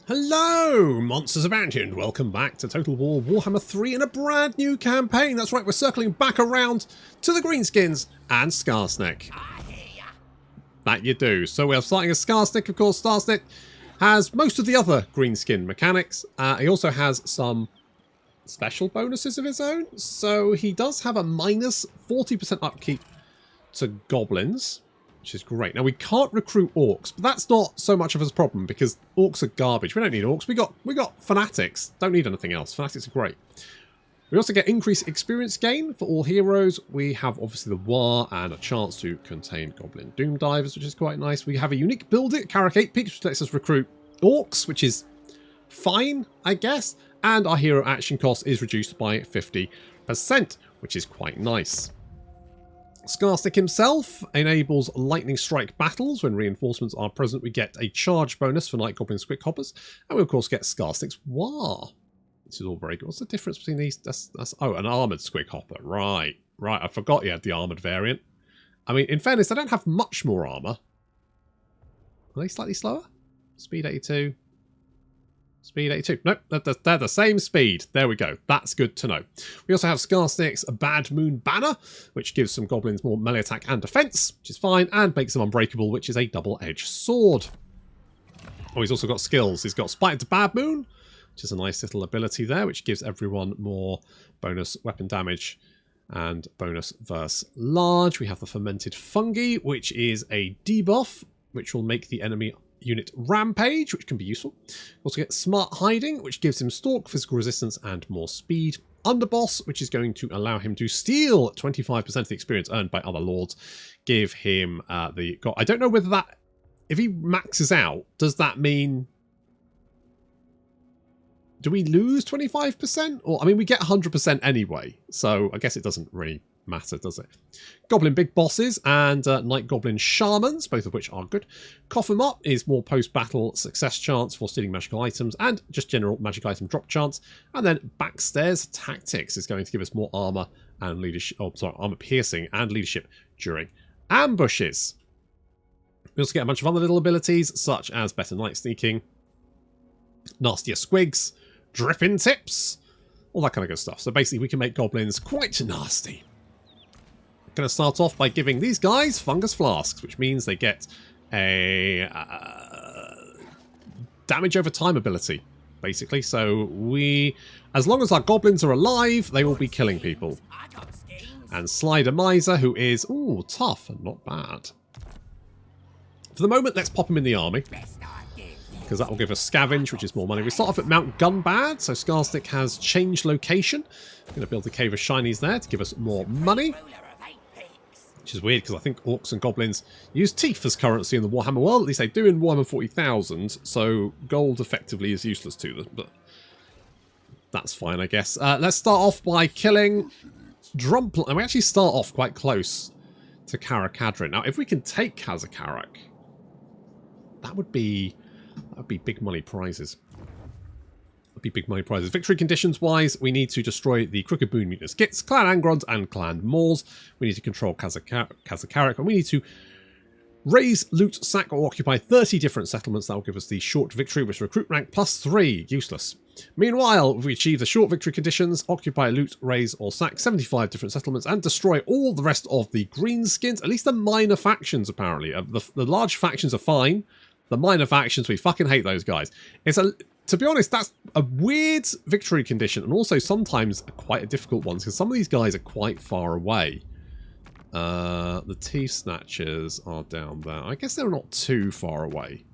Hello, monsters of Bounty, and welcome back to Total War Warhammer 3 in a brand new campaign. That's right, we're circling back around to the Greenskins and Skarsnik. That you do. So we're starting as Skarsnik, of course. Skarsnik has most of the other Greenskin mechanics. He also has some special bonuses of his own. So he does have a minus 40% upkeep to goblins, which is great. Now we can't recruit orcs, but that's not so much of a problem because orcs are garbage. We don't need orcs. We got fanatics. Don't need anything else. Fanatics are great. We also get increased experience gain for all heroes. We have obviously the War and a chance to contain Goblin Doom Divers, which is quite nice. We have a unique build at Warlord of Eight Peaks, which lets us recruit orcs, which is fine, I guess. And our hero action cost is reduced by 50%, which is quite nice. Skarsnik himself enables lightning strike battles. When reinforcements are present, we get a charge bonus for Night Goblin Squick Hoppers. And we of course get Skarsnik's War. This is all very good. What's the difference between these? Oh, an armoured Squick Hopper. Right. I forgot you had the armoured variant. I mean, in fairness, they don't have much more armour. Are they slightly slower? Speed 82. Speed 82. Nope, they're the same speed. There we go. That's good to know. We also have Skarsnik's Bad Moon Banner, which gives some goblins more melee attack and defense, which is fine, and makes them unbreakable, which is a double-edged sword. Oh, he's also got skills. He's got Spite to Bad Moon, which is a nice little ability there, which gives everyone more bonus weapon damage and bonus verse large. We have the Fermented Fungi, which is a debuff, which will make the enemy unit rampage, which can be useful. Also get Smart Hiding, which gives him stalk, physical resistance, and more speed. Underboss, which is going to allow him to steal 25% of the experience earned by other lords. Give him the... I don't know whether that... If he maxes out, does that mean... Do we lose 25%? Or, I mean, we get 100% anyway, so I guess it doesn't really matter, does it? Goblin Big Bosses and Night Goblin Shamans, both of which are good. Cough 'em Up is more post-battle success chance for stealing magical items and just general magic item drop chance. And then Backstairs Tactics is going to give us more armor and leadership. Oh, sorry, armor piercing and leadership during ambushes. We also get a bunch of other little abilities, such as better night sneaking, nastier squigs, dripping tips, all that kind of good stuff. So basically, we can make goblins quite nasty. Going to start off by giving these guys fungus flasks, which means they get a damage over time ability, basically. So as long as our goblins are alive, they will be killing people. And Slider Miser, who is tough and not bad. For the moment, let's pop him in the army, because that will give us Scavenge, which is more money. We start off at Mount Gunbad, so Skarsnik has changed location. I'm going to build a Cave of Shinies there to give us more money. Which is weird, because I think orcs and goblins use teeth as currency in the Warhammer world. At least they do in Warhammer 40,000, so gold effectively is useless to them. But that's fine, I guess. Let's start off by killing Drumpl. And we actually start off quite close to Karakadrin. Now, if we can take Kazakarak, that would be big money prizes. Big money prizes. Victory conditions wise, we need to destroy the Crooked Moon Mutant Skits, Clan Angrons, and Clan Moors. We need to control Kazakarak, and we need to raise, loot, sack, or occupy 30 different settlements. That will give us the short victory, which recruit rank +3. Useless. Meanwhile, if we achieve the short victory conditions, occupy, loot, raise, or sack 75 different settlements, and destroy all the rest of the Greenskins, at least the minor factions, apparently. The large factions are fine. The minor factions, we fucking hate those guys. To be honest, that's a weird victory condition, and also sometimes quite a difficult one, because some of these guys are quite far away. The Teeth Snatchers are down there. I guess they're not too far away.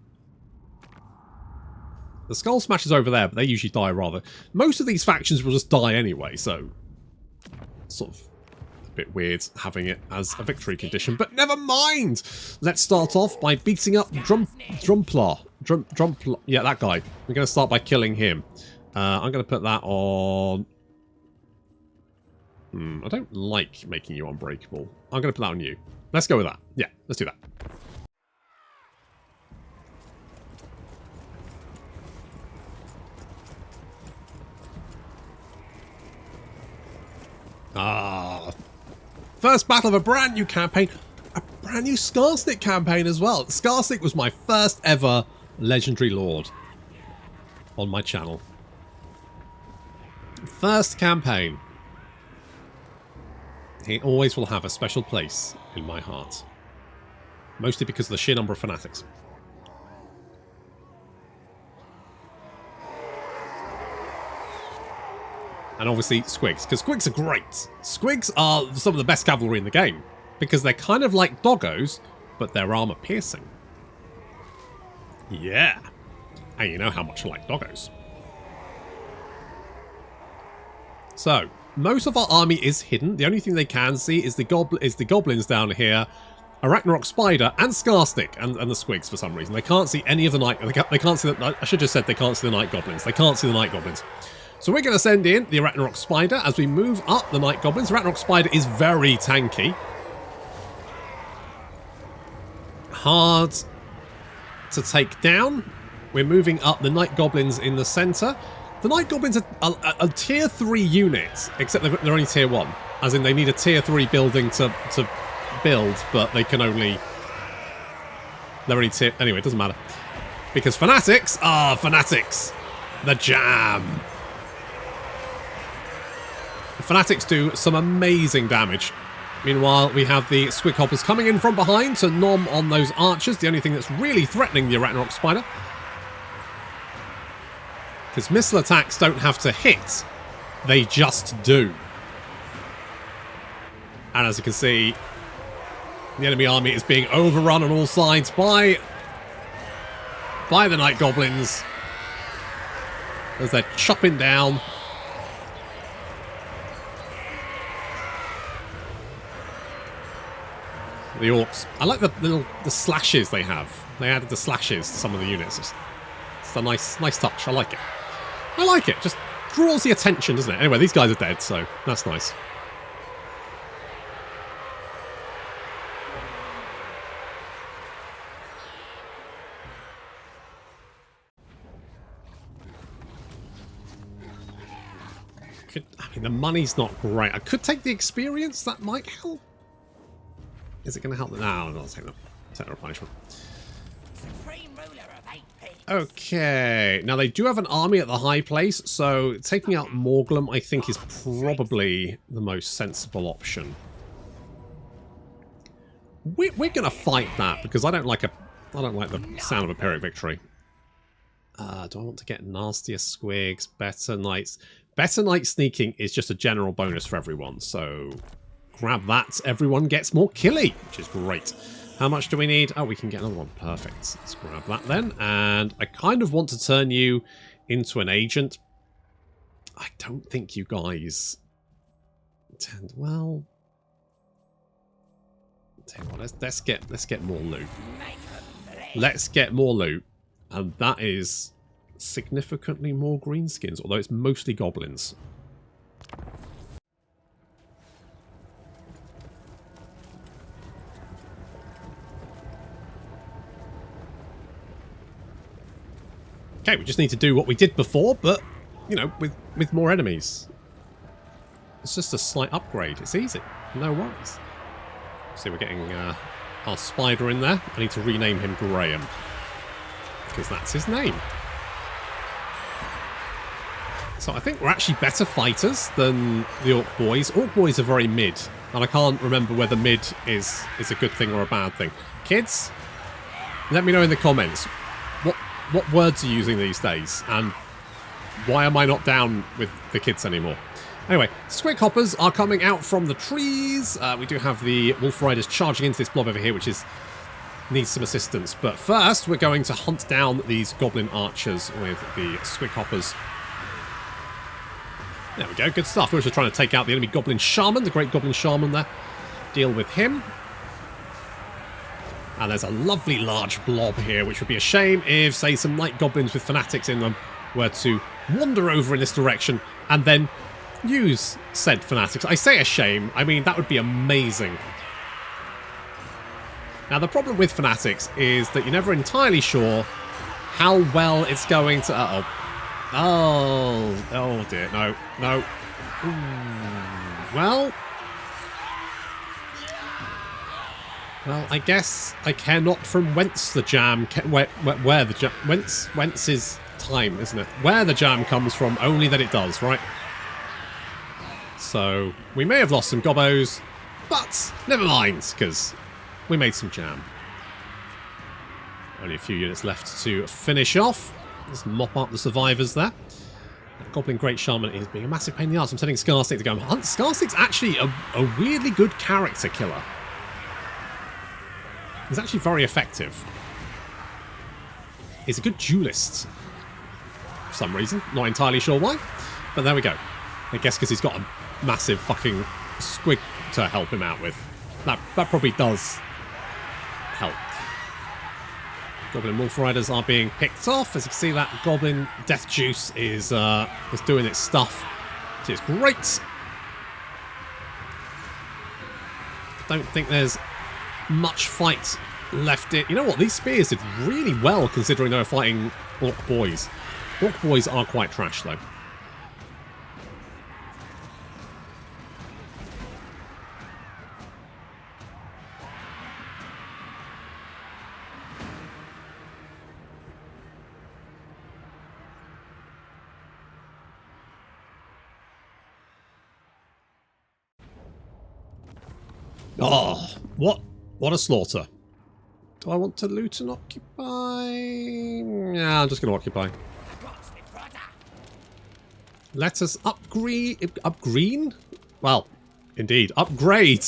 The Skull Smashers over there, but they usually die rather. Most of these factions will just die anyway, so sort of a bit weird having it as a victory condition, but never mind. Let's start off by beating up Drumplar. Yeah, that guy. We're going to start by killing him. I'm going to put that on... I don't like making you unbreakable. I'm going to put that on you. Let's go with that. Yeah, let's do that. First battle of a brand new campaign. A brand new Skarsnik campaign as well. Skarsnik was my first ever legendary lord. on my channel. First campaign. He always will have a special place in my heart. Mostly because of the sheer number of fanatics. And obviously squigs, because squigs are great. Squigs are some of the best cavalry in the game, because they're kind of like doggos, but they're armor piercing. Yeah. And you know how much I like doggos. So, most of our army is hidden. The only thing they can see is the goblins down here, a Ragnarok Spider, and Skarsnik, and the squigs for some reason. They can't see any of the night... They can't see the... I should have said they can't see the night goblins. They can't see the night goblins. So we're going to send in the Ragnarok Spider as we move up the night goblins. The Ragnarok Spider is very tanky. Hard to take down. We're moving up the night goblins in the centre. The night goblins are a tier 3 unit, except they're only tier 1. As in they need a tier 3 building to build, but they can only... They're only tier... Anyway, it doesn't matter. Because fanatics are fanatics. The jam. The fanatics do some amazing damage. Meanwhile, we have the squig hoppers coming in from behind to nom on those archers. The only thing that's really threatening the Ragnarok Spider. Because missile attacks don't have to hit. They just do. And as you can see, the enemy army is being overrun on all sides by the night goblins. As they're chopping down. The orcs. I like the slashes they have. They added the slashes to some of the units. It's a nice touch. I like it. I like it. Just draws the attention, doesn't it? Anyway, these guys are dead, so that's nice. I mean, the money's not great. I could take the experience. That might help. Is it going to help? No, I'll take the punishment. Okay, now they do have an army at the high place, so taking out Morglum I think is probably the most sensible option. We're going to fight that because I don't like the sound of a Pyrrhic victory. Do I want to get nastier squigs, better knights? Better knight sneaking is just a general bonus for everyone, so grab that. Everyone gets more killy, which is great. How much do we need? Oh, we can get another one. Perfect. Let's grab that then. And I kind of want to turn you into an agent. I don't think you guys tend... Well... Tell you what, let's get more loot. Let's get more loot. And that is significantly more greenskins, although it's mostly goblins. Okay, we just need to do what we did before, but, you know, with more enemies. It's just a slight upgrade. It's easy. No worries. See, we're getting our spider in there. I need to rename him Graham. Because that's his name. So I think we're actually better fighters than the Orc Boys. Orc Boys are very mid. And I can't remember whether mid is a good thing or a bad thing. Kids, let me know in the comments. What words are you using these days? And why am I not down with the kids anymore? Anyway, squig hoppers are coming out from the trees. We do have the wolf riders charging into this blob over here, which needs some assistance. But first, we're going to hunt down these goblin archers with the squig hoppers. There we go, good stuff. We're just trying to take out the enemy goblin shaman, the great goblin shaman there. Deal with him. And there's a lovely large blob here, which would be a shame if, say, some night goblins with fanatics in them were to wander over in this direction and then use said fanatics. I say a shame, I mean, that would be amazing. Now, the problem with fanatics is that you're never entirely sure how well it's going to... Oh dear, no. Ooh. Well, I guess I care not from whence the jam, where the jam, whence is time, isn't it? Where the jam comes from, only that it does, right? So, we may have lost some gobbos, but never mind, because we made some jam. Only a few units left to finish off. Let's mop up the survivors there. That Goblin Great Shaman is being a massive pain in the arse. I'm telling Skarsnik to go and hunt. Skarsnik's actually a weirdly good character killer. He's actually very effective. He's a good duelist. For some reason. Not entirely sure why. But there we go. I guess because he's got a massive fucking squig to help him out with. That probably does help. Goblin Wolf Riders are being picked off. As you can see, that Goblin Death Juice is doing its stuff. Which is great. Don't think there's much fight left in. You know what? These spears did really well considering they were fighting Orc Boys. Orc Boys are quite trash though. Oh, what a slaughter. Do I want to loot and occupy? Yeah, I'm just going to occupy. Let us upgrade? Well, indeed, upgrade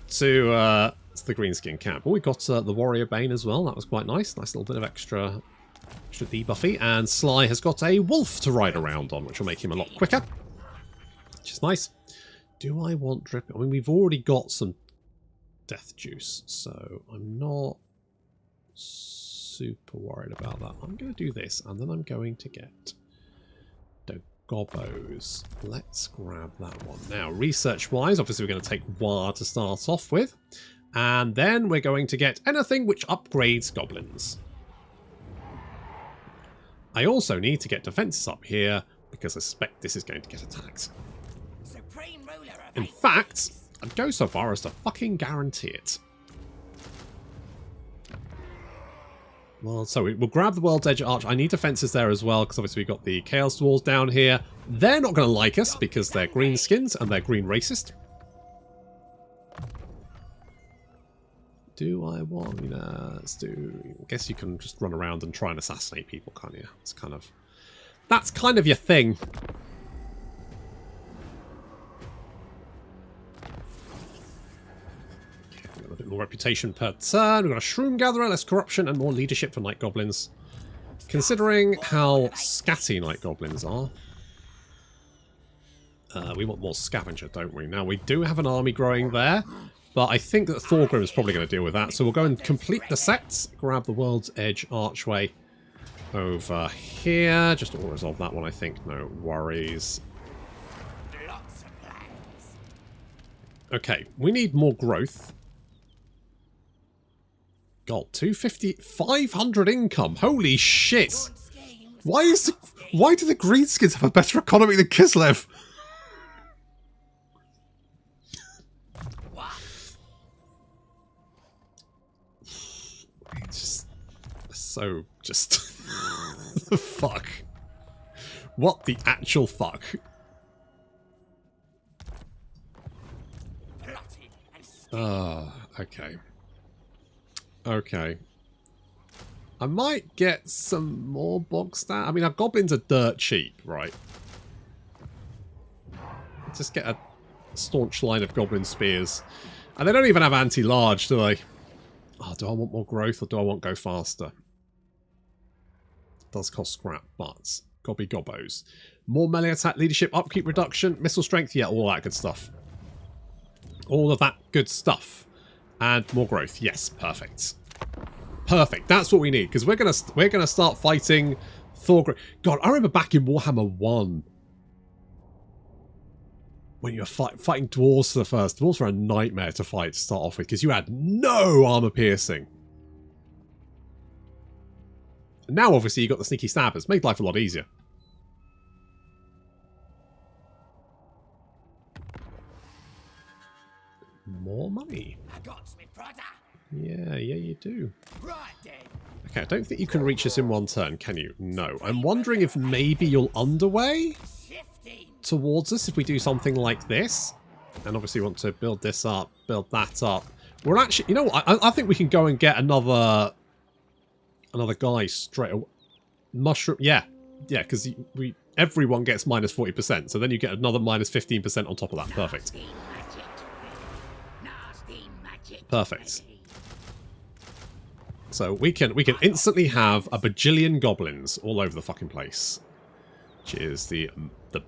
to the greenskin camp. Oh, we got the Warrior Bane as well. That was quite nice. Nice little bit of extra debuffy. And Sly has got a wolf to ride around on, which will make him a lot quicker. Which is nice. Do I want drip? I mean, we've already got some death juice, so I'm not super worried about that. I'm going to do this, and then I'm going to get the gobbos. Let's grab that one. Now, research-wise, obviously we're going to take War to start off with, and then we're going to get anything which upgrades goblins. I also need to get defenses up here, because I suspect this is going to get attacked. In fact, I'd go so far as to fucking guarantee it. Well, so we'll grab the World's Edge Arch. I need defenses there as well, because obviously we've got the Chaos Dwarves down here. They're not going to like us, because they're green skins and they're green racist. Do I want... let's do... I guess you can just run around and try and assassinate people, can't you? It's kind of... That's kind of your thing. A bit more reputation per turn. We've got a Shroom Gatherer, less corruption, and more leadership for Night Goblins. Considering how scatty Night Goblins are, we want more Scavenger, don't we? Now, we do have an army growing there, but I think that Thorgrim is probably going to deal with that. So we'll go and complete the sets, grab the World's Edge Archway over here. Just to resolve that one, I think. No worries. Okay, we need more growth. God, 250, 500 income. Holy shit! Why do the Greenskins have a better economy than Kislev? It's just the fuck. What the actual fuck? Okay. Okay. I might get some more bog stat. I mean, our goblins are dirt cheap, right? Just get a staunch line of goblin spears. And they don't even have anti-large, do they? Oh, do I want more growth or do I want go faster? It does cost scrap, but gobby gobbos. More melee attack, leadership, upkeep reduction, missile strength, yeah, all that good stuff. All of that good stuff. And more growth. Yes, perfect. Perfect. That's what we need, because we're gonna start fighting Thorgrim. God, I remember back in Warhammer 1 when you were fighting dwarves for the first. Dwarves were a nightmare to fight to start off with, because you had no armor piercing. And now, obviously, you got the sneaky stabbers. Made life a lot easier. More money. Yeah, you do. Okay, I don't think you can reach us in one turn, can you? No. I'm wondering if maybe you'll underway towards us if we do something like this. And obviously want to build this up, build that up. We're actually, you know what? I think we can go and get another guy straight away. Mushroom, yeah, because everyone gets minus 40%, so then you get another minus 15% on top of that. Perfect. Perfect. So we can instantly have a bajillion goblins all over the fucking place, which is the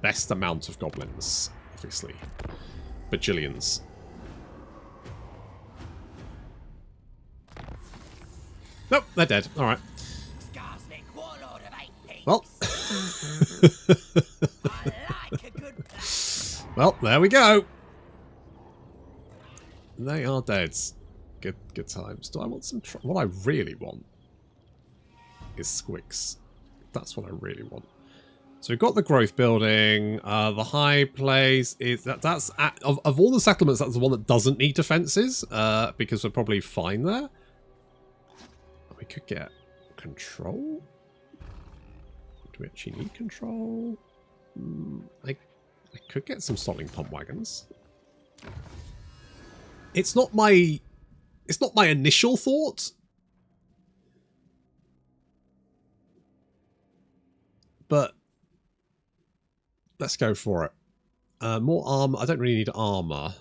best amount of goblins, obviously. Bajillions. Nope, they're dead. All right. Skarsnik, Warlord of Eight Peaks. Well. I like a good plan. Well, there we go. They are dead. Good times. Do I want some... What I really want is squicks. That's what I really want. So we've got the growth building. The high place is... That's of all the settlements, that's the one that doesn't need defences. Because we're probably fine there. We could get control. Do we actually need control? I could get some Soling pump wagons. It's not my initial thought, but let's go for it. More armor. I don't really need armor.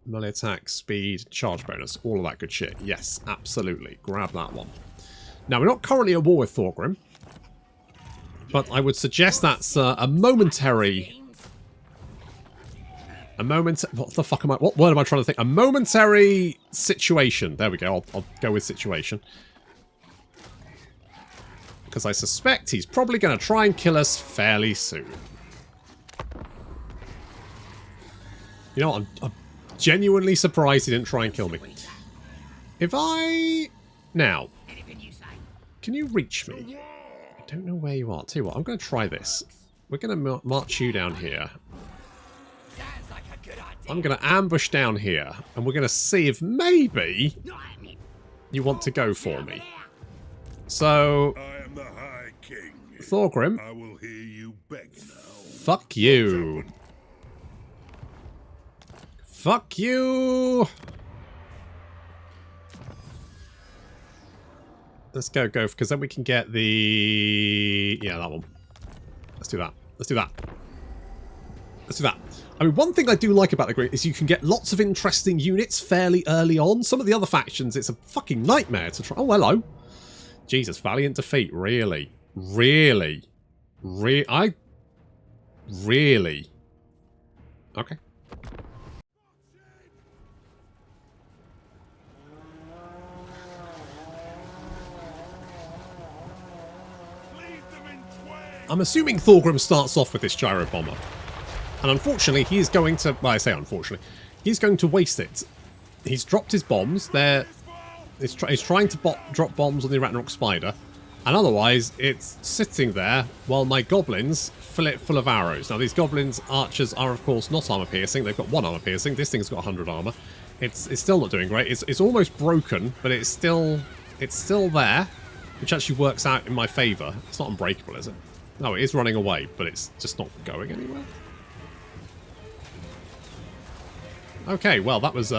Melee attack, speed, charge bonus, all of that good shit. Yes, absolutely. Grab that one. Now, we're not currently at war with Thorgrim, but I would suggest that's a momentary... What the fuck am I... What word am I trying to think? A momentary situation. There we go. I'll go with situation. Because I suspect he's probably going to try and kill us fairly soon. You know what? I'm genuinely surprised he didn't try and kill me. If I... Now, can you reach me? I don't know where you are. Tell you what, I'm going to try this. We're going to march you down here. I'm going to ambush down here, and we're going to see if maybe you want to go for me. So, I am the High King. Thorgrim, I will hear you beg now. Fuck you. Fuck you. Let's go, because then we can get the... Yeah, that one. Let's do that. Let's do that. Let's do that. I mean, one thing I do like about the grid is you can get lots of interesting units fairly early on. Some of the other factions, it's a fucking nightmare to try. Oh, hello. Jesus, valiant defeat. Really? Really? Really? Okay. I'm assuming Thorgrim starts off with this gyro bomber. And unfortunately, he is going to... Well, I say unfortunately. He's going to waste it. He's dropped his bombs. He's trying to drop bombs on the Ragnarok spider. And otherwise, it's sitting there while my goblins fill it full of arrows. Now, these goblins archers are, of course, not armor-piercing. They've got 1 armor-piercing. This thing's got 100 armor. It's still not doing great. It's almost broken, but it's still there, which actually works out in my favour. It's not unbreakable, is it? No, it is running away, but it's just not going anywhere. Okay, well, that was,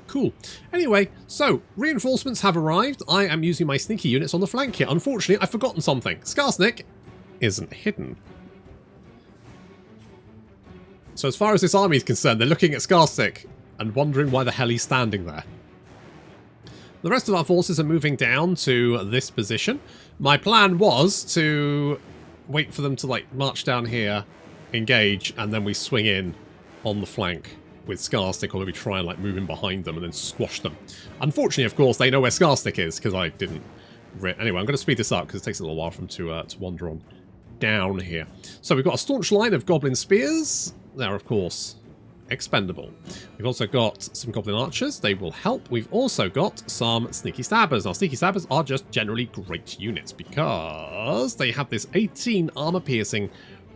cool. Anyway, so, reinforcements have arrived. I am using my sneaky units on the flank here. Unfortunately, I've forgotten something. Skarsnik isn't hidden. So as far as this army is concerned, they're looking at Skarsnik and wondering why the hell he's standing there. The rest of our forces are moving down to this position. My plan was to wait for them to, like, march down here, engage, and then we swing in on the flank with Skarsnik, or we try and, like, move in behind them and then squash them. Unfortunately, of course, they know where Skarsnik is, because I didn't... Anyway, I'm going to speed this up, because it takes a little while for them to wander on down here. So we've got a staunch line of goblin spears. They're, of course, expendable. We've also got some goblin archers. They will help. We've also got some sneaky stabbers. Now, sneaky stabbers are just generally great units because they have this 18 armor piercing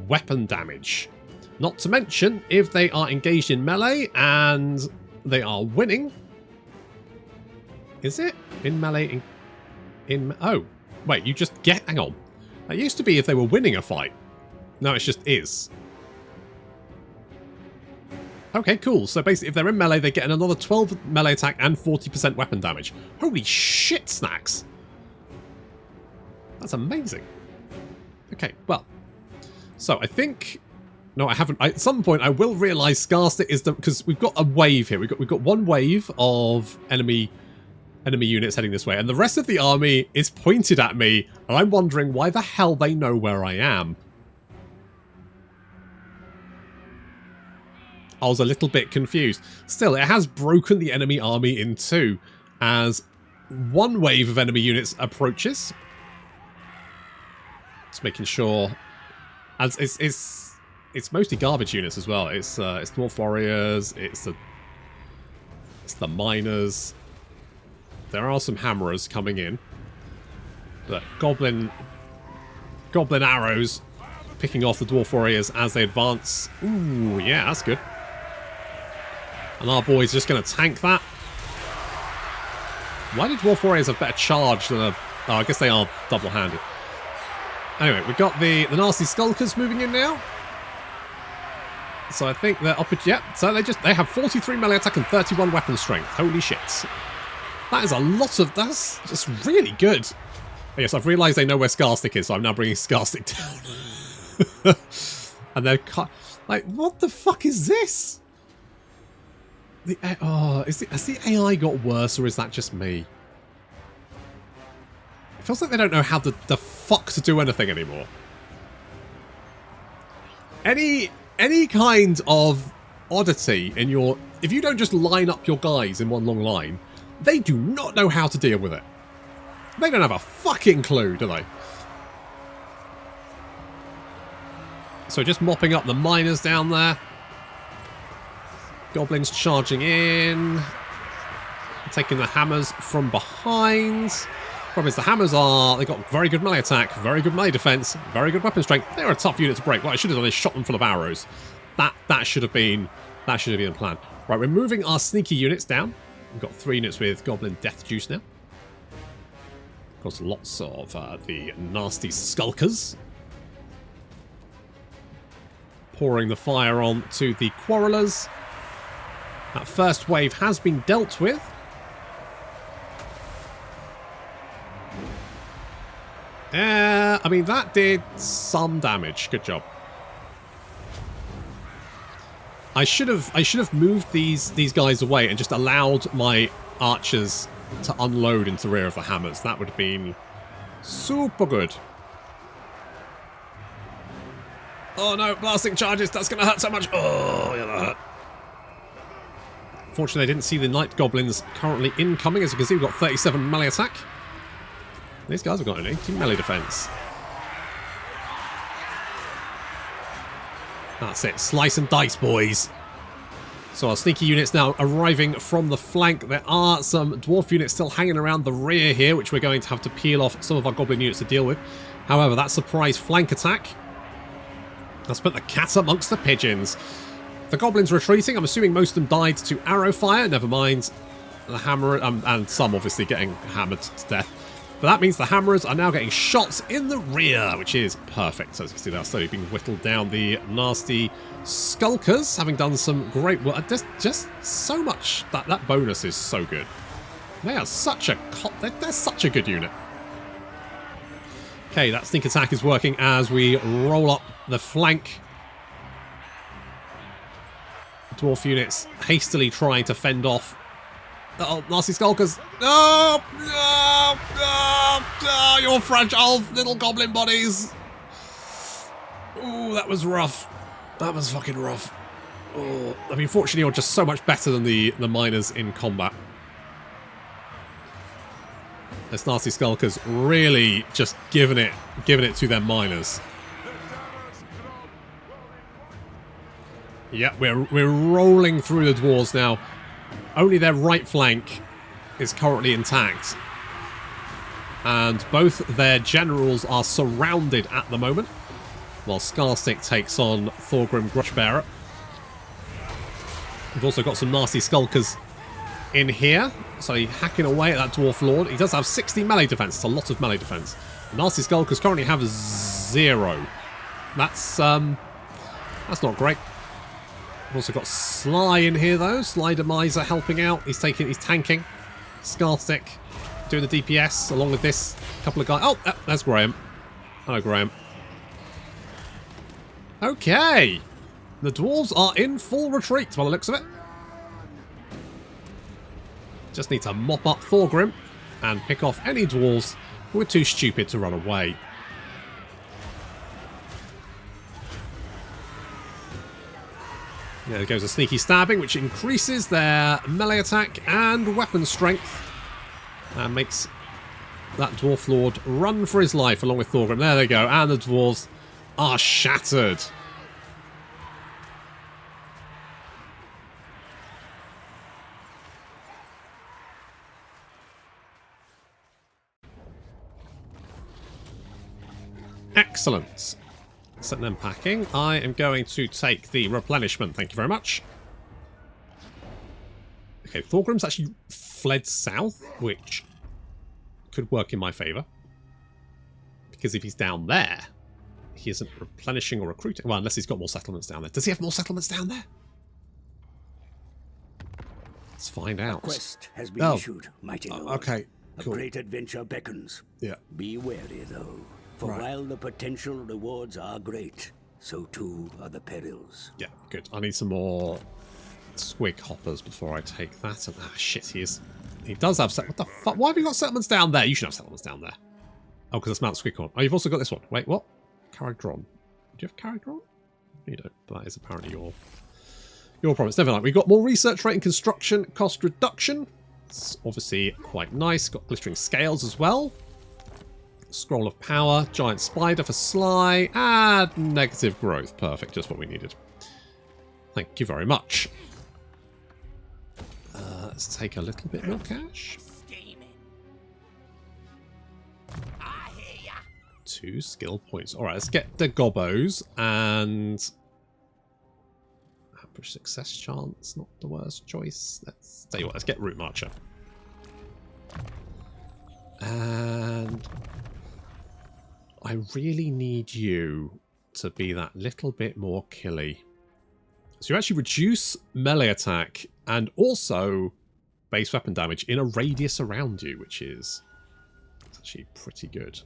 weapon damage Not to mention, if they are engaged in melee and they are winning... Is it? In melee... Oh, wait, you just get... Hang on. That used to be if they were winning a fight. No, it's just is. Okay, cool. So basically, if they're in melee, they get another 12 melee attack and 40% weapon damage. Holy shit, snacks. That's amazing. Okay, well. So I think... No, I haven't. At some point, I will realise Skarsnik is the... Because we've got a wave here. We've got one wave of enemy units heading this way. And the rest of the army is pointed at me. And I'm wondering why the hell they know where I am. I was a little bit confused. Still, it has broken the enemy army in two. As one wave of enemy units approaches. Just making sure... As it's mostly garbage units as well. It's dwarf warriors. It's the miners. There are some hammerers coming in, but goblin arrows picking off the dwarf warriors as they advance. Ooh, yeah, that's good. And our boy's just going to tank that. Why did dwarf warriors have better charge than a? Oh, I guess they are double-handed. Anyway, we've got the nasty skulkers moving in now. So I think they're up. Yep. So they have 43 melee attack and 31 weapon strength. Holy shit. That is a lot of... That's just really good. Yes, I've realised they know where Skarsnik is, so I'm now bringing Skarsnik down. And they're... Like, what the fuck is this? Has the AI got worse, or is that just me? It feels like they don't know how the fuck to do anything anymore. Any kind of oddity in your... If you don't just line up your guys in one long line... They do not know how to deal with it. They don't have a fucking clue, do they? So just mopping up the miners down there. Goblins charging in. Taking the hammers from behind. Problem is the hammers are... They've got very good melee attack, very good melee defense, very good weapon strength. They're a tough unit to break. What I should have done is shot them full of arrows. That should have been the plan. Right, we're moving our sneaky units down. We've got 3 units with Goblin Death Juice now. Of course, lots of the nasty skulkers. Pouring the fire on to the Quarrelers. That first wave has been dealt with. I mean, that did some damage. Good job. I should have moved these guys away and just allowed my archers to unload into the rear of the hammers. That would have been super good. Oh no, blasting charges, that's going to hurt so much. Oh, yeah, that hurt. Fortunately, I didn't see the night goblins currently incoming. As you can see, we've got 37 melee attack. These guys have got an 18 melee defense. That's it. Slice and dice, boys. So our sneaky units now arriving from the flank. There are some dwarf units still hanging around the rear here, which we're going to have to peel off some of our goblin units to deal with. However, that surprise flank attack has put the cat amongst the pigeons. The goblins retreating. I'm assuming most of them died to arrow fire. Never mind. The hammer, and some obviously getting hammered to death. But that means the hammerers are now getting shots in the rear, which is perfect. So as you can see, they're slowly being whittled down. The nasty skulkers, having done some great work. Just so much. That bonus is so good. They are such a... They're such a good unit. Okay, that sneak attack is working as we roll up the flank. Dwarf units hastily trying to fend off. Uh-oh, nasty skulkers. No! No! No! No! Your fragile little goblin bodies. Ooh, that was rough. That was fucking rough. Oh, I mean, fortunately, you're just so much better than the miners in combat. This nasty skulkers really just giving it to their miners. Yeah, we're rolling through the dwarves now. Only their right flank is currently intact. And both their generals are surrounded at the moment. while Skarsnik takes on Thorgrim Grudgebearer. We've also got some nasty skulkers in here, so he's hacking away at that Dwarf Lord. He does have 60 melee defense. It's a lot of melee defense. The nasty skulkers currently have 0. That's not great. We've also got Sly in here though. Sly Demiser helping out. He's tanking. Skarsnik doing the DPS along with this couple of guys. Oh, that's Graham. Hello, Graham. Okay. The dwarves are in full retreat by the looks of it. Just need to mop up Thorgrim and pick off any dwarves who are too stupid to run away. There goes a sneaky stabbing, which increases their melee attack and weapon strength. And makes that Dwarf Lord run for his life along with Thorgrim. There they go. And the dwarves are shattered. Excellent. Setting them packing. I am going to take the replenishment. Thank you very much. Okay, Thorgrim's actually fled south, which could work in my favour. Because if he's down there, he isn't replenishing or recruiting. Well, unless he's got more settlements down there. Does he have more settlements down there? Let's find out. A quest has been issued, mighty lord. Okay, cool. A great adventure beckons. Yeah. Be wary, though. For while the potential rewards are great, so too are the perils. Yeah, good. I need some more squig hoppers before I take that. Ah, shit, he does have what the fuck? Why have you got settlements down there? You should have settlements down there. Oh, because it's Mount Squighorn. Oh, you've also got this one. Wait, what? Caragdron. Do you have Caragdron? You don't. But that is apparently your province. Never mind. We've got more research rate and construction cost reduction. It's obviously quite nice. Got glittering scales as well. Scroll of Power, Giant Spider for Sly, and negative growth. Perfect, just what we needed. Thank you very much. Let's take a little bit more cash. 2 skill points. Alright, let's get the Gobbos and... Ambush success chance, not the worst choice. Let's tell you what, let's get Root Marcher. And... I really need you to be that little bit more killy. So you actually reduce melee attack and also base weapon damage in a radius around you, which is actually pretty good.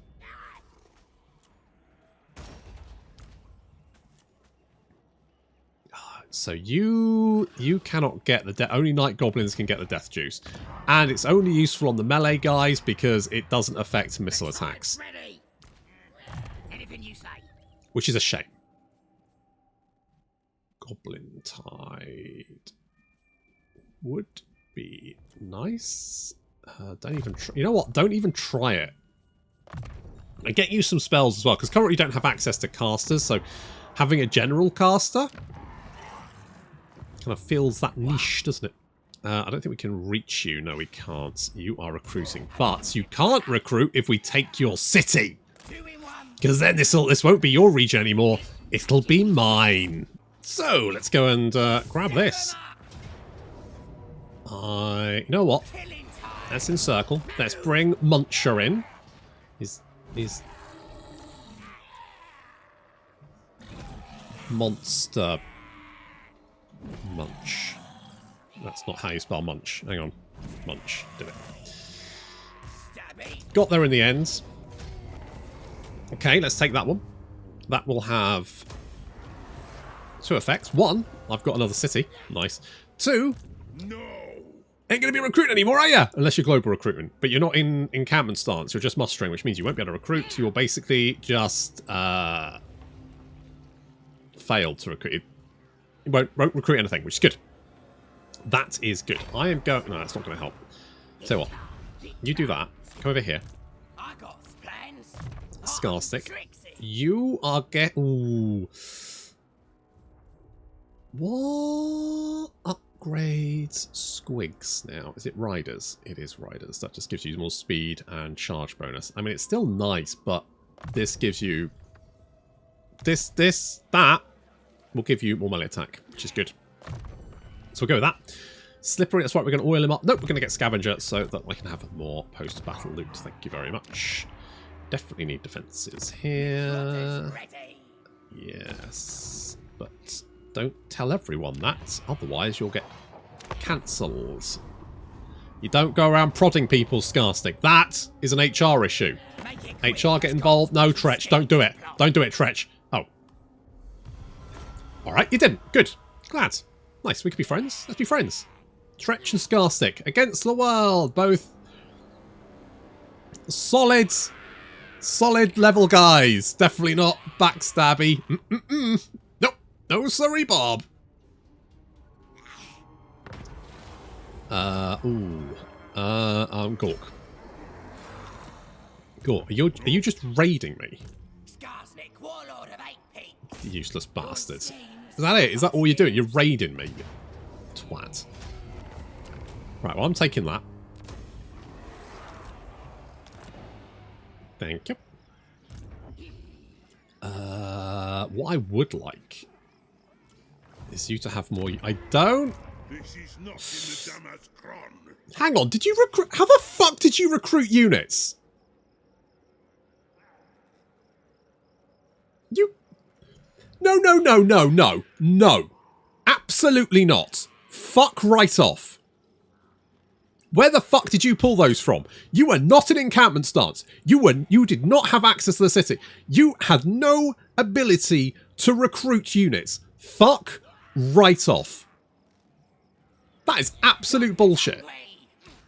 So you cannot get the only night goblins can get the death juice, and it's only useful on the melee guys because it doesn't affect missile attacks. Which is a shame. Goblin Tide would be nice. Don't even try. You know what? Don't even try it. And get you some spells as well, because currently you don't have access to casters, so having a general caster kind of fills that niche, doesn't it? I don't think we can reach you. No, we can't. You are recruiting. But you can't recruit if we take your city. Because then this won't be your region anymore. It'll be mine. So, let's go and grab this. You know what? Let's encircle. Let's bring Muncher in. He's Monster Munch. That's not how you spell Munch. Hang on. Munch. Did it. Got there in the end. Okay, let's take that one. That will have 2 effects. 1, I've got another city. Nice. 2, No. ain't going to be recruiting anymore, are you? Unless you're global recruitment. But you're not in encampment stance. You're just mustering, which means you won't be able to recruit. You're basically just failed to recruit. You won't recruit anything, which is good. That is good. I am going... No, that's not going to help. Tell you what. You do that. Come over here. Skarsnik. You are ooh. What upgrades squigs now? Is it riders? It is riders. That just gives you more speed and charge bonus. I mean, it's still nice, but this gives you that will give you more melee attack, which is good. So we'll go with that. Slippery, that's right, we're going to oil him up. Nope, we're going to get Scavenger so that I can have more post-battle loot. Thank you very much. Definitely need defences here. Yes, but don't tell everyone that, otherwise you'll get cancelled. You don't go around prodding people, Skarsnik. That is an HR issue. HR get involved. No, Tretch, don't do it. Don't do it, Tretch. Oh. Alright, you didn't. Good. Glad. Nice, we could be friends. Let's be friends. Tretch and Skarsnik against the world. Both solid level guys. Definitely not backstabby. Nope. No sorry, Bob. Gork. Gork, are you just raiding me? Skarsnik, Warlord of Eight Peaks. You useless bastards. Is that it? Is that all you're doing? You're raiding me, you twat. Right, well, I'm taking that. Thank you. What I would like is you to have more... I don't... This is not in the Damas Kron. Hang on, did you recruit... How the fuck did you recruit units? You... No. Absolutely not. Fuck right off. Where the fuck did you pull those from? You were not in encampment stance. You did not have access to the city. You had no ability to recruit units. Fuck right off. That is absolute bullshit.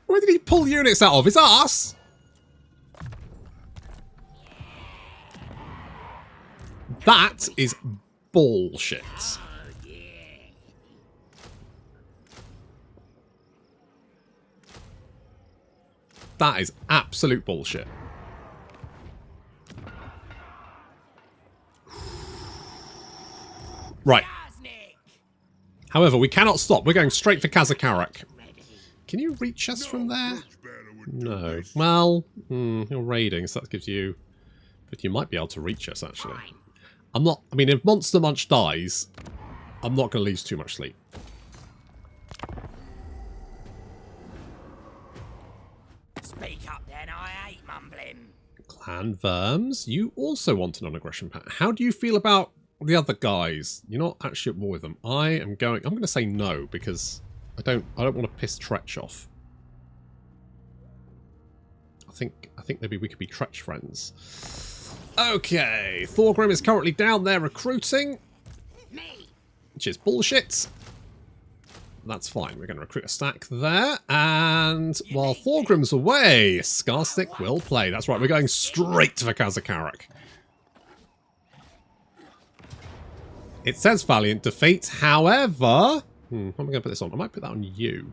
Where did he pull units out of? His ass? That is bullshit. That is absolute bullshit. Right. However, we cannot stop. We're going straight for Kazakarak. Can you reach us from there? No. Well, you're raiding, so that gives you... But you might be able to reach us, actually. I'm not... I mean, if Monster Munch dies, I'm not going to lose too much sleep. Speak up then, I hate mumbling. Clan Verms, you also want a non-aggression pact. How do you feel about the other guys? You're not actually at war with them. I'm going to say no because I don't want to piss Tretch off. I think maybe we could be Tretch friends. Okay, Thorgrim is currently down there recruiting, which is bullshit. That's fine. We're going to recruit a stack there. And while Thorgrim's away, Skarsnik will play. That's right. We're going straight for Kazakarak. It says Valiant Defeat. However... how am I going to put this on? I might put that on you.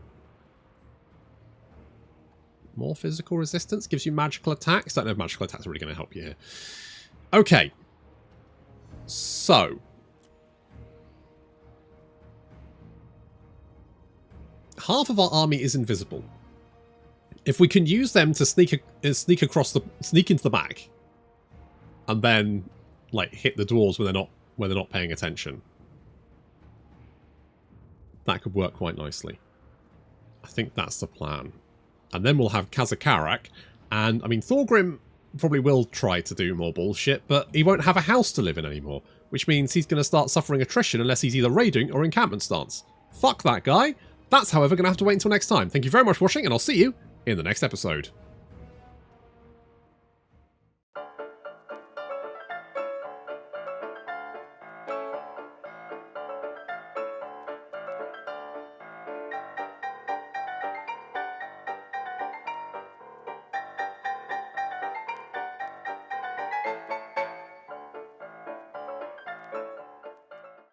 More physical resistance gives you magical attacks. Don't know if magical attacks are really going to help you here. Okay. So... half of our army is invisible. If we can use them to sneak into the back, and then like hit the dwarves when they're not paying attention, that could work quite nicely. I think that's the plan. And then we'll have Kazakarak, and I mean Thorgrim probably will try to do more bullshit, but he won't have a house to live in anymore, which means he's going to start suffering attrition unless he's either raiding or encampment stance. Fuck that guy. That's however going to have to wait until next time. Thank you very much for watching, and I'll see you in the next episode.